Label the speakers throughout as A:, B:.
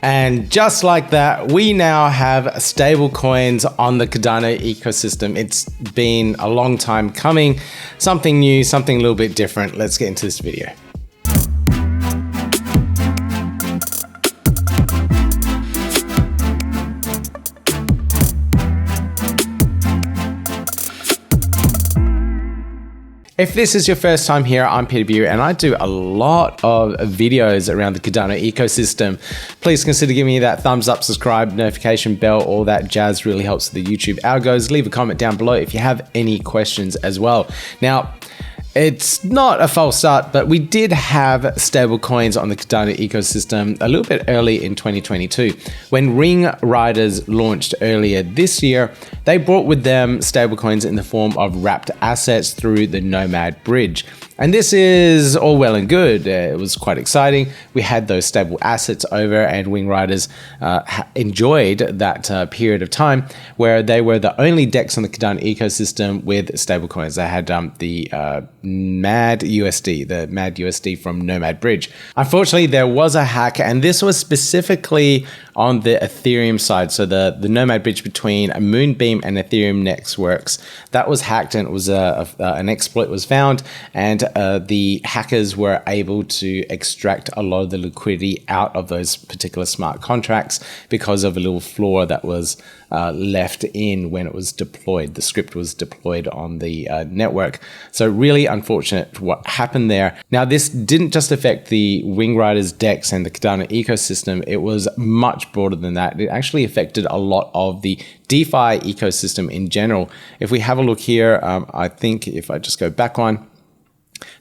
A: And just like that, we now have stable coins on the Cardano ecosystem. It's been a long time coming, something new, something a little bit different. Let's get into this video. If this is your first time here, I'm Peter and I do a lot of videos around the Cardano ecosystem. Please consider giving me that thumbs up, subscribe, notification bell, all that jazz really helps the YouTube algos. Leave a comment down below if you have any questions as well. Now, it's not a false start, but we did have stable coins on the Cardano ecosystem a little bit early in 2022. When Ring Riders launched earlier this year, they brought with them stable coins in the form of wrapped assets through the Nomad bridge. And this is all well and good. It was quite exciting. We had those stable assets over, and Wing Riders enjoyed that period of time where they were the only DEX on the Cardano ecosystem with stablecoins. They had the madUSD from Nomad Bridge. Unfortunately, there was a hack, and this was specifically on the Ethereum side. So the Nomad Bridge between Moonbeam and Ethereum networks, that was hacked, and it was an exploit was found, and the hackers were able to extract a lot of the liquidity out of those particular smart contracts because of a little flaw that was left in when it was deployed. The script was deployed on the network. So really unfortunate what happened there. Now, this didn't just affect the Wing Riders DEX and the Cardano ecosystem. It was much broader than that. It actually affected a lot of the DeFi ecosystem in general. If we have a look here, I think if I just go back one,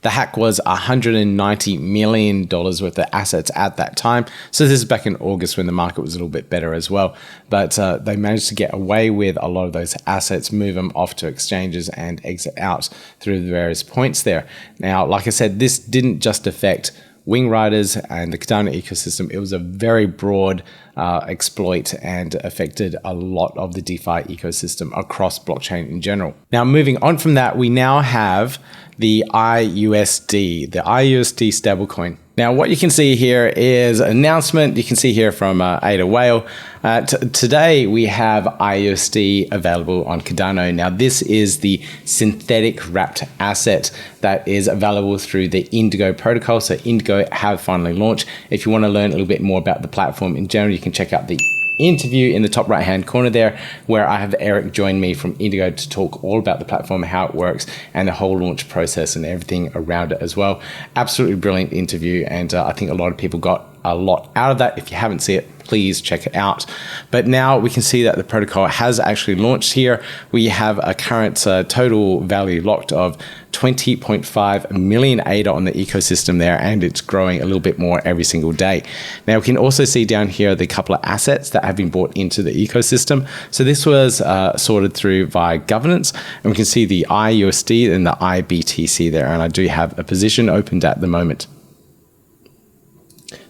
A: the hack was $190 million worth of assets at that time. So this is back in August when the market was a little bit better as well. But they managed to get away with a lot of those assets, move them off to exchanges and exit out through the various points there. Now, like I said, this didn't just affect Wing Riders and the Cardano ecosystem. It was a very broad exploit and affected a lot of the DeFi ecosystem across blockchain in general. Now, moving on from that, we now have the iUSD, the iUSD stablecoin. Now, what you can see here is an announcement. You can see here from Ada Whale. Today, we have iUSD available on Cardano. Now, this is the synthetic wrapped asset that is available through the Indigo Protocol. So Indigo have finally launched. If you want to learn a little bit more about the platform in general, you can check out the interview in the top right hand corner there, where I have Eric join me from Indigo to talk all about the platform, how it works, and the whole launch process and everything around it as well. Absolutely brilliant interview, and I think a lot of people got a lot out of that. If you haven't seen it, please check it out. But now we can see that the protocol has actually launched here. We have a current total value locked of 20.5 million ADA on the ecosystem there, and it's growing a little bit more every single day. Now, we can also see down here the couple of assets that have been brought into the ecosystem. So this was sorted through via governance, and we can see the iUSD and the iBTC there, and I do have a position opened at the moment.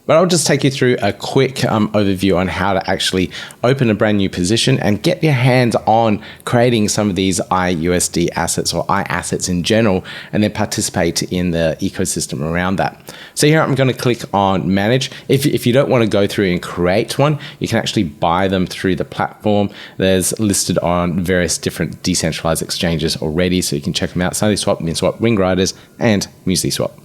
A: But I'll just take you through a quick overview on how to actually open a brand new position and get your hands on creating some of these iUSD assets or iAssets in general, and then participate in the ecosystem around that. So here I'm going to click on manage. If you don't want to go through and create one, you can actually buy them through the platform. There's listed on various different decentralized exchanges already, so you can check them out. SunnySwap, MinSwap, Wing Riders, and MuesliSwap.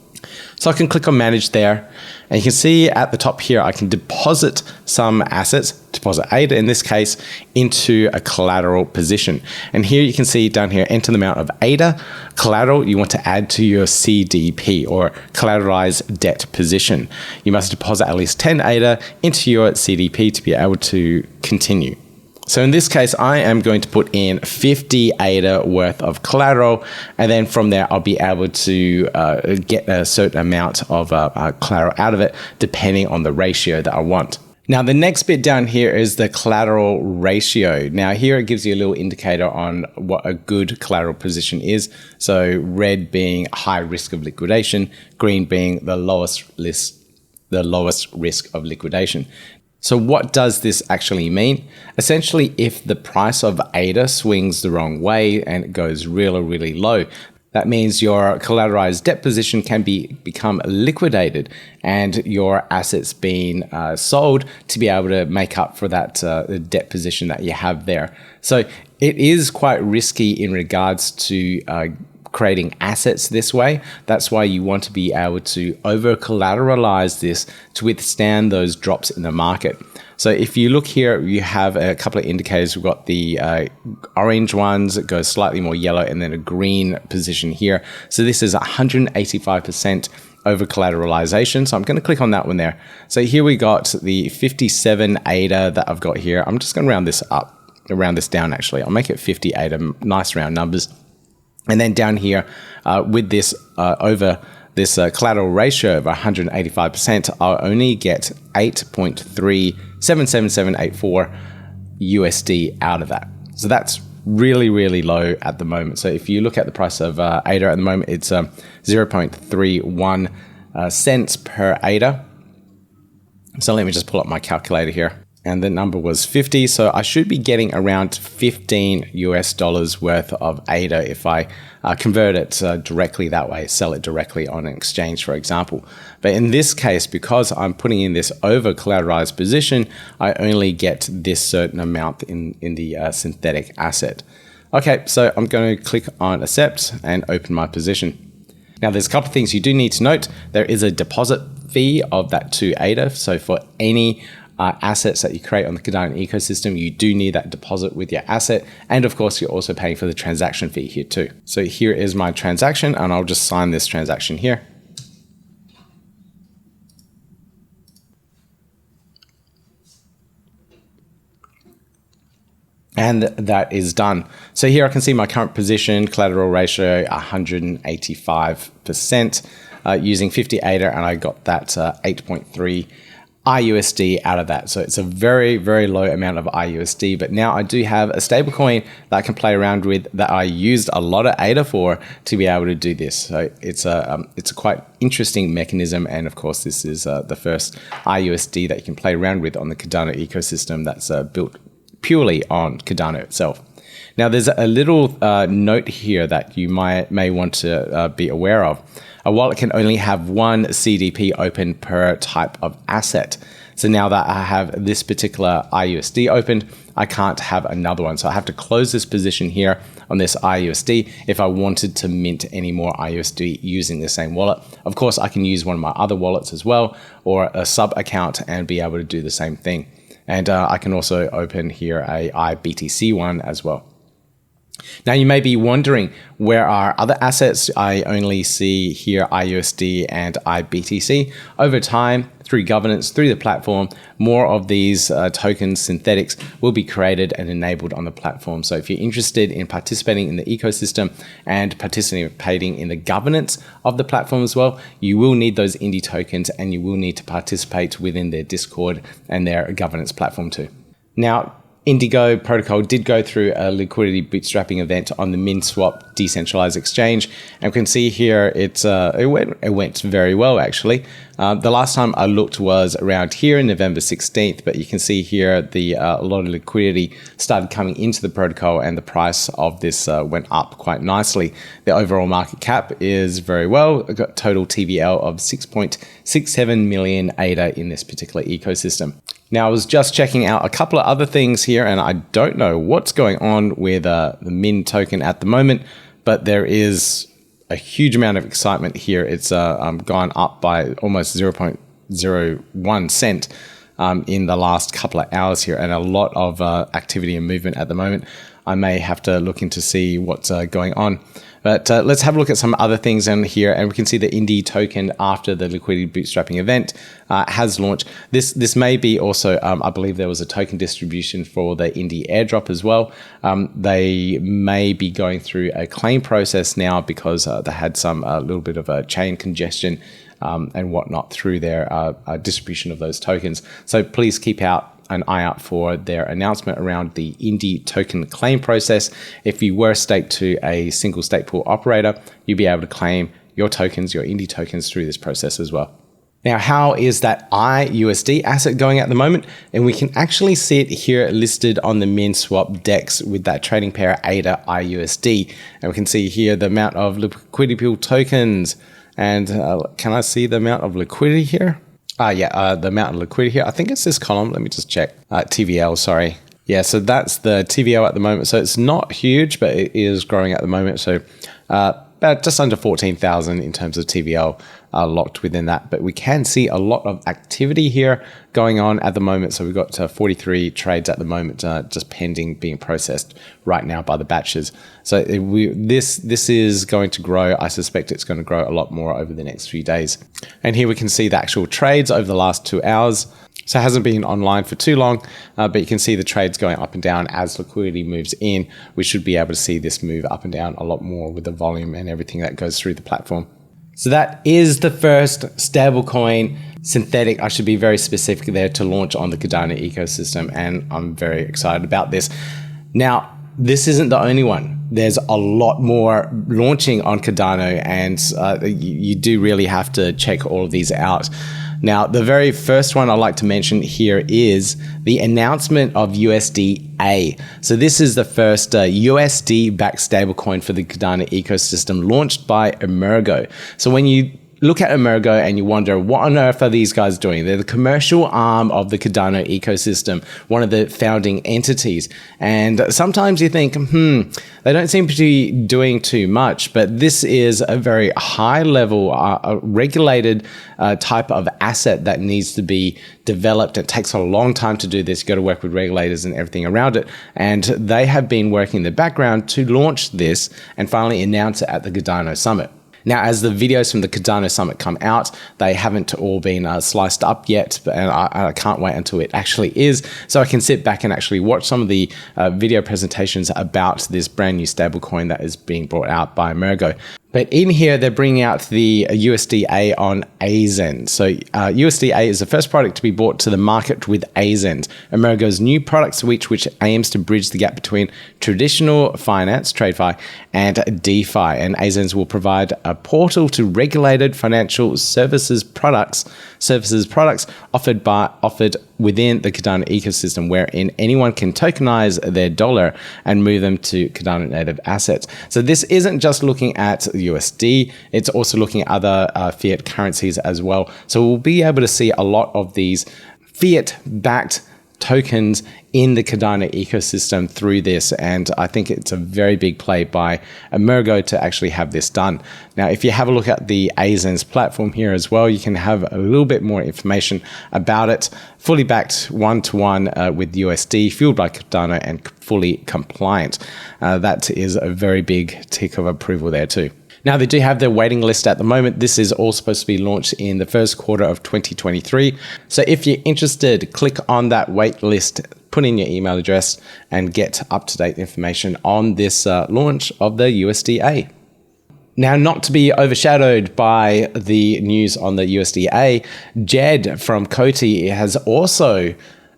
A: So I can click on manage there, and you can see at the top here, I can deposit some assets, deposit ADA in this case, into a collateral position. And here you can see down here, enter the amount of ADA collateral you want to add to your CDP or collateralized debt position. You must deposit at least 10 ADA into your CDP to be able to continue. So in this case, I am going to put in 50 ADA worth of collateral, and then from there, I'll be able to get a certain amount of collateral out of it, depending on the ratio that I want. Now, the next bit down here is the collateral ratio. Now, here it gives you a little indicator on what a good collateral position is. So red being high risk of liquidation, green being the lowest risk of liquidation. So what does this actually mean? Essentially, if the price of ADA swings the wrong way and it goes really, really low, That means your collateralized debt position can become liquidated and your assets being sold to be able to make up for that debt position that you have there. So it is quite risky in regards to creating assets this way. That's why you want to be able to over-collateralize this to withstand those drops in the market. So if you look here, you have a couple of indicators. We've got the orange ones that go slightly more yellow and then a green position here. So this is 185% over collateralization. So I'm going to click on that one there. So here we got the 57 ADA that I've got here. I'm just going to round this up, round this down actually. I'll make it 50 ADA, nice round numbers. And then down here with this over this collateral ratio of 185%, I'll only get 8.377784 USD out of that. So that's really, really low at the moment. So if you look at the price of ADA at the moment, it's 0.31 cents per ADA. So let me just pull up my calculator here. And the number was 50. So I should be getting around $15 worth of ADA if I convert it directly that way, sell it directly on an exchange, for example. But in this case, because I'm putting in this over collateralized position, I only get this certain amount in the synthetic asset. Okay, so I'm going to click on accept and open my position. Now there's a couple of things you do need to note. There is a deposit fee of that 2 ADA. So for any assets that you create on the Cardano ecosystem, you do need that deposit with your asset. And of course, you're also paying for the transaction fee here too. So here is my transaction and I'll just sign this transaction here. And that is done. So here I can see my current position, collateral ratio 185%, using 50 ADA, and I got that 8.3 iUSD out of that. So it's a very, very low amount of iUSD, but now I do have a stablecoin that I can play around with that I used a lot of ADA for to be able to do this. So it's a quite interesting mechanism. And of course, this is the first iUSD that you can play around with on the Cardano ecosystem that's built purely on Cardano itself. Now, there's a little note here that you may want to be aware of. A wallet can only have one CDP open per type of asset. So now that I have this particular iUSD opened, I can't have another one. So I have to close this position here on this iUSD if I wanted to mint any more iUSD using the same wallet. Of course, I can use one of my other wallets as well, or a sub account, and be able to do the same thing. And I can also open here a iBTC one as well. Now you may be wondering, where are other assets? I only see here iUSD and iBTC. Over time, through governance, through the platform, more of these tokens, synthetics, will be created and enabled on the platform. So if you're interested in participating in the ecosystem and participating in the governance of the platform as well, you will need those Indy tokens and you will need to participate within their Discord and their governance platform too. Now, Indigo Protocol did go through a liquidity bootstrapping event on the MinSwap decentralized exchange, and we can see here it went very well actually. The last time I looked was around here in November 16th, but you can see here a lot of liquidity started coming into the protocol and the price of this went up quite nicely. The overall market cap is very well. I've got total TVL of 6.67 million ADA in this particular ecosystem. Now, I was just checking out a couple of other things here, and I don't know what's going on with the Min token at the moment, but there is a huge amount of excitement here. It's gone up by almost 0.01 cent in the last couple of hours here, and a lot of activity and movement at the moment. I may have to look into see what's going on. But let's have a look at some other things in here, and we can see the Indy token after the liquidity bootstrapping event has launched. This may be also, I believe there was a token distribution for the Indy airdrop as well. They may be going through a claim process now because they had some little bit of a chain congestion and whatnot through their distribution of those tokens. So please keep an eye out for their announcement around the Indy token claim process. If you were staked to a single stake pool operator, you'll be able to claim your tokens, your Indy tokens, through this process as well. Now, how is that iUSD asset going at the moment? And we can actually see it here listed on the MinSwap DEX with that trading pair ADA iUSD. And we can see here the amount of liquidity pool tokens. And can I see the amount of liquidity here? The amount of liquidity here. I think it's this column. Let me just check. TVL, sorry. Yeah, so that's the TVL at the moment. So it's not huge, but it is growing at the moment. So about just under 14,000 in terms of TVL locked within that. But we can see a lot of activity here going on at the moment. So we've got 43 trades at the moment just pending being processed right now by the batches. So this is going to grow. I suspect it's going to grow a lot more over the next few days. And here we can see the actual trades over the last 2 hours. So it hasn't been online for too long, but you can see the trades going up and down as liquidity moves in. We should be able to see this move up and down a lot more with the volume and everything that goes through the platform. So that is the first stablecoin synthetic, I should be very specific there, to launch on the Cardano ecosystem, and I'm very excited about this. Now, this isn't the only one. There's a lot more launching on Cardano, and you do really have to check all of these out. Now, the very first one I'd like to mention here is the announcement of USDa. So this is the first USD-backed stablecoin for the Cardano ecosystem launched by Emurgo. So when you look at Emurgo and you wonder, what on earth are these guys doing? They're the commercial arm of the Cardano ecosystem, one of the founding entities. And sometimes you think, they don't seem to be doing too much, but this is a very high level, regulated type of asset that needs to be developed. It takes a long time to do this. You got to work with regulators and everything around it. And they have been working in the background to launch this and finally announce it at the Cardano Summit. Now, as the videos from the Cardano Summit come out, they haven't all been sliced up yet, and I can't wait until it actually is, so I can sit back and actually watch some of the video presentations about this brand new stablecoin that is being brought out by Emurgo. But in here, they're bringing out the USDa on AZEN. So USDa is the first product to be brought to the market with AZEN, Emurgo's new product suite, which aims to bridge the gap between traditional finance, TradeFi, and DeFi. And AZEN will provide a portal to regulated financial services products offered within the Cardano ecosystem, wherein anyone can tokenize their dollar and move them to Cardano native assets. So this isn't just looking at USD, it's also looking at other fiat currencies as well. So we'll be able to see a lot of these fiat-backed tokens in the Cardano ecosystem through this, and I think it's a very big play by Emurgo to actually have this done. Now, if you have a look at the AZEN's platform here as well, you can have a little bit more information about it. Fully backed one-to-one with USD, fueled by Cardano, and fully compliant. That is a very big tick of approval there too. Now, they do have their waiting list at the moment. This is all supposed to be launched in the first quarter of 2023. So if you're interested, click on that wait list, put in your email address, and get up-to-date information on this launch of the USDa. Now, not to be overshadowed by the news on the USDa, Djed from COTI has also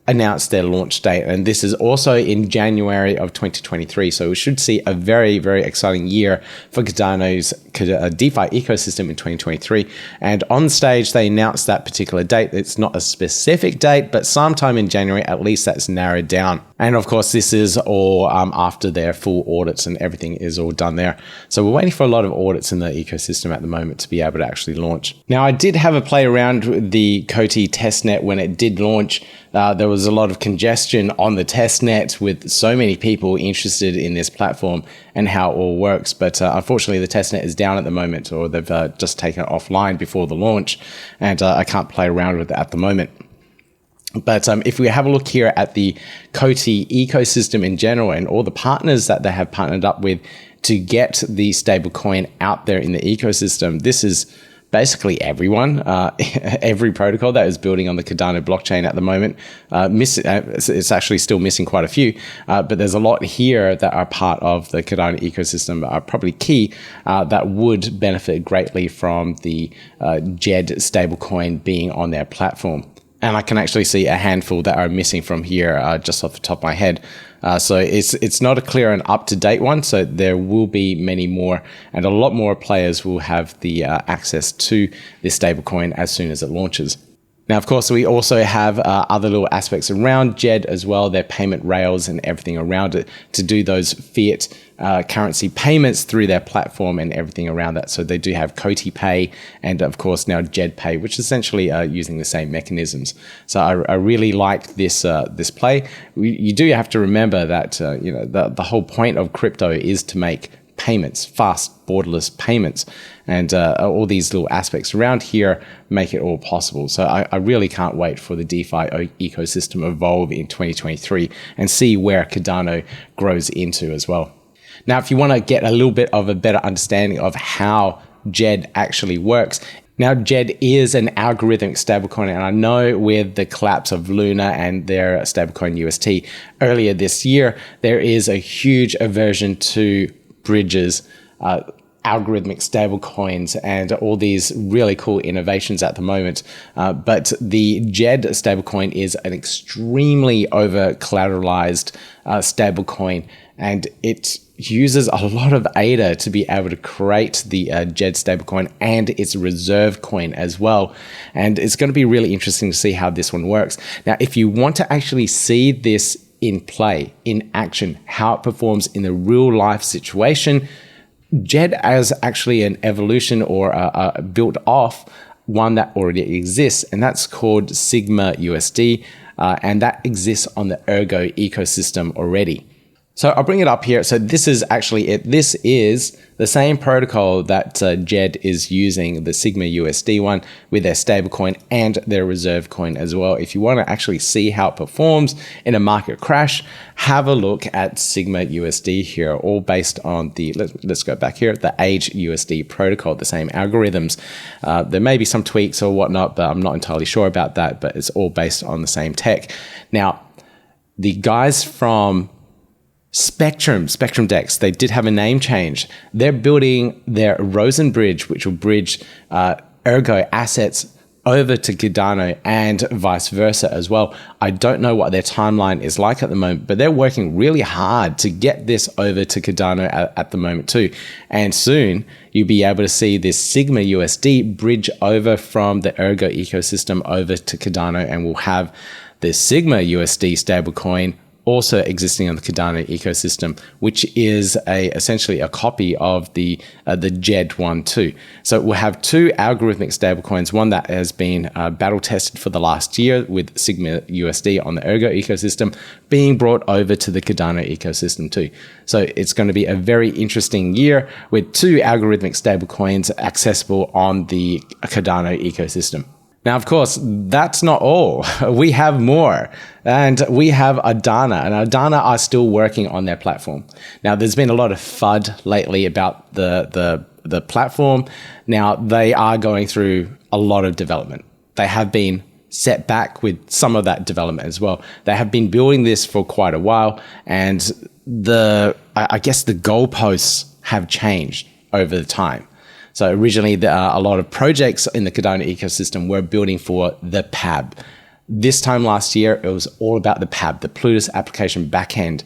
A: announced their launch date, and this is also in January of 2023. So we should see a very, very exciting year for Cardano's DeFi ecosystem in 2023. And on stage, they announced that particular date. It's not a specific date, but sometime in January, at least that's narrowed down. And of course, this is all after their full audits and everything is all done there. So we're waiting for a lot of audits in the ecosystem at the moment to be able to actually launch. Now, I did have a play around with the COTI testnet when it did launch. There was a lot of congestion on the testnet with so many people interested in this platform and how it all works. But unfortunately, the testnet is down at the moment, or they've just taken it offline before the launch, and I can't play around with it at the moment. But if we have a look here at the COTI ecosystem in general and all the partners that they have partnered up with to get the stablecoin out there in the ecosystem, this is basically everyone, every protocol that is building on the Cardano blockchain at the moment. It's actually still missing quite a few, but there's a lot here that are part of the Cardano ecosystem, are probably key, that would benefit greatly from the Djed stablecoin being on their platform. And I can actually see a handful that are missing from here just off the top of my head. So it's not a clear and up-to-date one. So there will be many more, and a lot more players will have the access to this stablecoin as soon as it launches. Now, of course, we also have other little aspects around Djed as well, their payment rails and everything around it to do those fiat currency payments through their platform and everything around that. So they do have COTI Pay and, of course, now Djed Pay, which is essentially using the same mechanisms. So I really like this this play. You do have to remember that the whole point of crypto is to make payments, fast, borderless payments, and all these little aspects around here make it all possible. So I really can't wait for the DeFi ecosystem evolve in 2023 and see where Cardano grows into as well. Now, if you want to get a little bit of a better understanding of how Djed actually works, now Djed is an algorithmic stablecoin, and I know with the collapse of Luna and their stablecoin UST earlier this year, there is a huge aversion to bridges, algorithmic stablecoins, and all these really cool innovations at the moment. But the Djed stablecoin is an extremely over-collateralized stablecoin, and it uses a lot of ADA to be able to create the Djed stablecoin and its reserve coin as well. And it's going to be really interesting to see how this one works. Now, if you want to actually see this in play, in action, how it performs in the real life situation, Djed as actually an evolution or built off one that already exists, and that's called SigmaUSD, and that exists on the Ergo ecosystem already. So I'll bring it up here. So this is actually it. This is the same protocol that Djed is using, the SigmaUSD one, with their stablecoin and their reserve coin as well. If you want to actually see how it performs in a market crash, have a look at SigmaUSD here, all based on the, let's go back here, the iUSD protocol, the same algorithms. There may be some tweaks or whatnot, but I'm not entirely sure about that, but it's all based on the same tech. Now, the guys from Spectrum Dex, they did have a name change. They're building their Rosen bridge, which will bridge Ergo assets over to Cardano and vice versa as well. I don't know what their timeline is like at the moment, but they're working really hard to get this over to Cardano at the moment too. And soon you'll be able to see this SigmaUSD bridge over from the Ergo ecosystem over to Cardano, and we'll have the SigmaUSD stablecoin also existing on the Cardano ecosystem, which is essentially a copy of the Djed one too. So we'll have two algorithmic stablecoins, one that has been battle tested for the last year with SigmaUSD on the Ergo ecosystem, being brought over to the Cardano ecosystem too. So it's going to be a very interesting year with two algorithmic stablecoins accessible on the Cardano ecosystem. Now, of course, that's not all. We have more, and we have Ardana, and Ardana are still working on their platform. Now, there's been a lot of FUD lately about the platform. Now, they are going through a lot of development. They have been set back with some of that development as well. They have been building this for quite a while, and I guess the goalposts have changed over the time. So originally, a lot of projects in the Cardano ecosystem were building for the PAB. This time last year, it was all about the PAB, the Plutus application backend.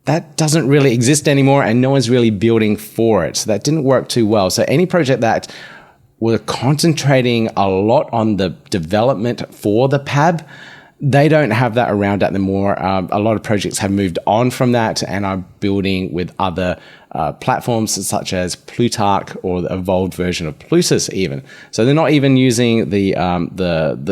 A: That doesn't really exist anymore, and no one's really building for it. So that didn't work too well. So any project that were concentrating a lot on the development for the PAB, they don't have that around at the more. A lot of projects have moved on from that and are building with other platforms such as Plutarch or the evolved version of Plutus even. So they're not even using the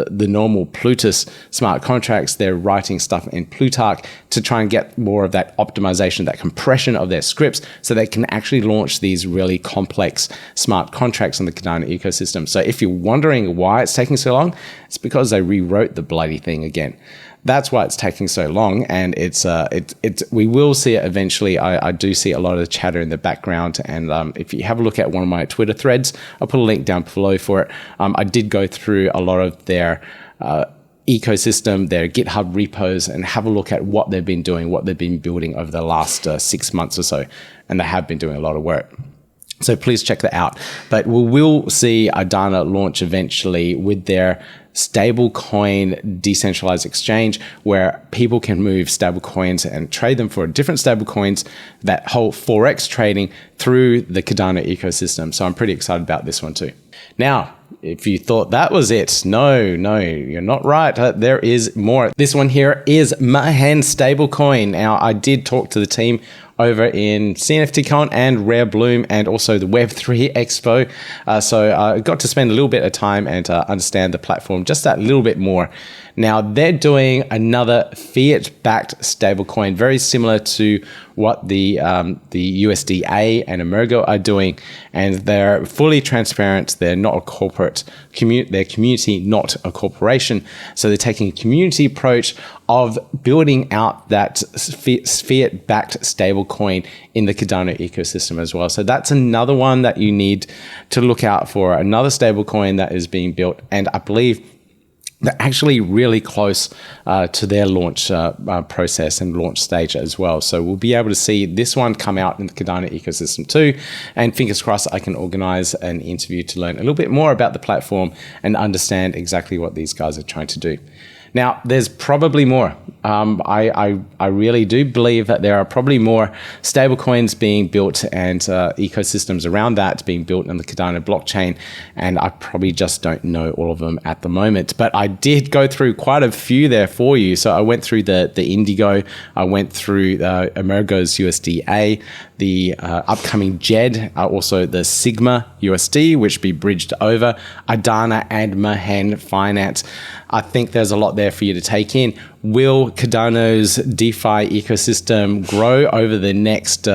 A: normal Plutus smart contracts. They're writing stuff in Plutarch to try and get more of that optimization, that compression of their scripts, so they can actually launch these really complex smart contracts on the Cardano ecosystem. So if you're wondering why it's taking so long, it's because they rewrote the bloody thing again. That's why it's taking so long, and we will see it eventually. I do see a lot of chatter in the background, and if you have a look at one of my Twitter threads, I'll put a link down below for it. I did go through a lot of their ecosystem, their GitHub repos, and have a look at what they've been doing, what they've been building over the last 6 months or so, and they have been doing a lot of work. So please check that out. But we will see Ardana launch eventually with their stablecoin decentralized exchange where people can move stablecoins and trade them for different stablecoins, that whole Forex trading through the Cardano ecosystem. So I'm pretty excited about this one too. Now, if you thought that was it, no, you're not right. There is more. This one here is Mehen Stablecoin. Now, I did talk to the team over in CNFTCon and Rare Bloom and also the Web3 Expo. So I got to spend a little bit of time and understand the platform just that little bit more. Now, they're doing another fiat-backed stablecoin, very similar to what the USDa and Emurgo are doing, and they're fully transparent. They're not a corporate they're community, not a corporation. So they're taking a community approach of building out that fiat-backed stablecoin in the Cardano ecosystem as well. So that's another one that you need to look out for, another stablecoin that is being built, and I believe they're actually really close to their launch process and launch stage as well. So we'll be able to see this one come out in the Cardano ecosystem too. And fingers crossed, I can organize an interview to learn a little bit more about the platform and understand exactly what these guys are trying to do. Now, there's probably more. I really do believe that there are probably more stablecoins being built and ecosystems around that being built in the Cardano blockchain, and I probably just don't know all of them at the moment. But I did go through quite a few there for you. So I went through the Indigo, I went through Emurgo's USDa, the upcoming Djed, also the SigmaUSD, which be bridged over, Ardana and Mehen Finance. I think there's a lot there for you to take in. Will Cardano's DeFi ecosystem grow over the next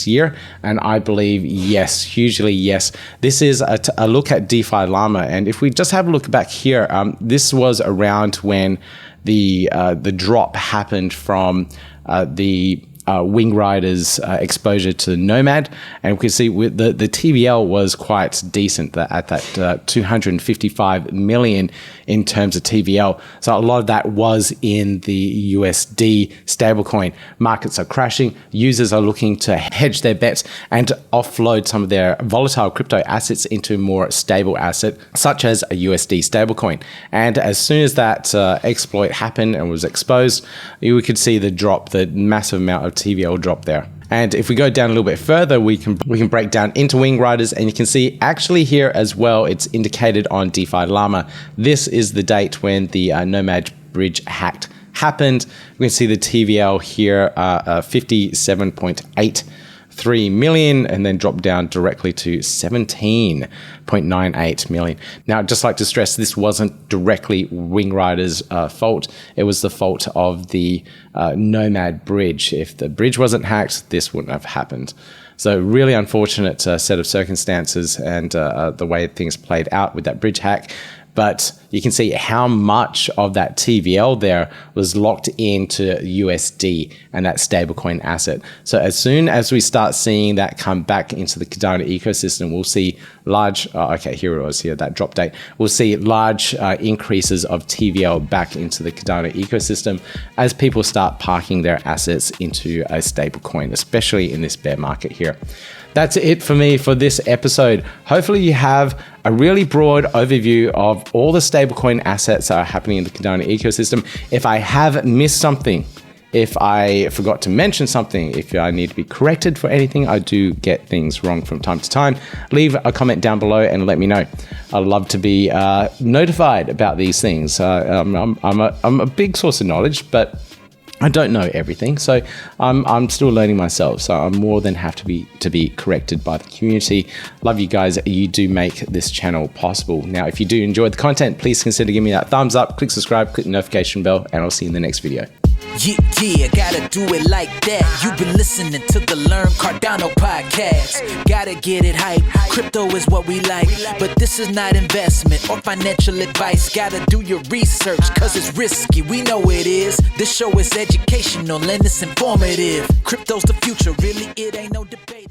A: year? And I believe yes, hugely yes. This is a look at DeFi Llama, and if we just have a look back here, this was around when the drop happened from the Wing Rider's exposure to Nomad, and we can see with the TVL was quite decent at that 255 million in terms of TVL. So a lot of that was in the USD stablecoin. Markets are crashing. Users are looking to hedge their bets and to offload some of their volatile crypto assets into a more stable asset, such as a USD stablecoin. And as soon as that exploit happened and was exposed, we could see the drop, the massive amount of TVL drop there. And if we go down a little bit further, we can break down into Wing Riders, and you can see actually here as well, it's indicated on DeFi Llama. This is the date when the Nomad bridge hack happened. We can see the TVL here, 57.83 million, and then drop down directly to 17.98 million. Now, I'd just like to stress this wasn't directly Wing Rider's fault. It was the fault of the Nomad bridge. If the bridge wasn't hacked, this wouldn't have happened. So really unfortunate set of circumstances and the way things played out with that bridge hack. But you can see how much of that TVL there was locked into USD and that stablecoin asset. So as soon as we start seeing that come back into the Cardano ecosystem, we'll see large, okay, here it was here, that drop date. We'll see large increases of TVL back into the Cardano ecosystem as people start parking their assets into a stablecoin, especially in this bear market here. That's it for me for this episode. Hopefully you have a really broad overview of all the stablecoin assets that are happening in the Cardano ecosystem. If I have missed something, if I forgot to mention something, if I need to be corrected for anything, I do get things wrong from time to time, leave a comment down below and let me know. I'd love to be notified about these things. I'm a big source of knowledge, but I don't know everything, so I'm still learning myself. So I'm more than happy to be corrected by the community. Love you guys. You do make this channel possible. Now, if you do enjoy the content, please consider giving me that thumbs up, click subscribe, click the notification bell, and I'll see you in the next video.
B: Yeah, gotta do it like that. You've been listening to the Learn Cardano podcast. Gotta get it hype. Crypto is what we like, but this is not investment or financial advice. Gotta do your research, cause it's risky. We know it is. This show is educational and it's informative. Crypto's the future, really, it ain't no debate.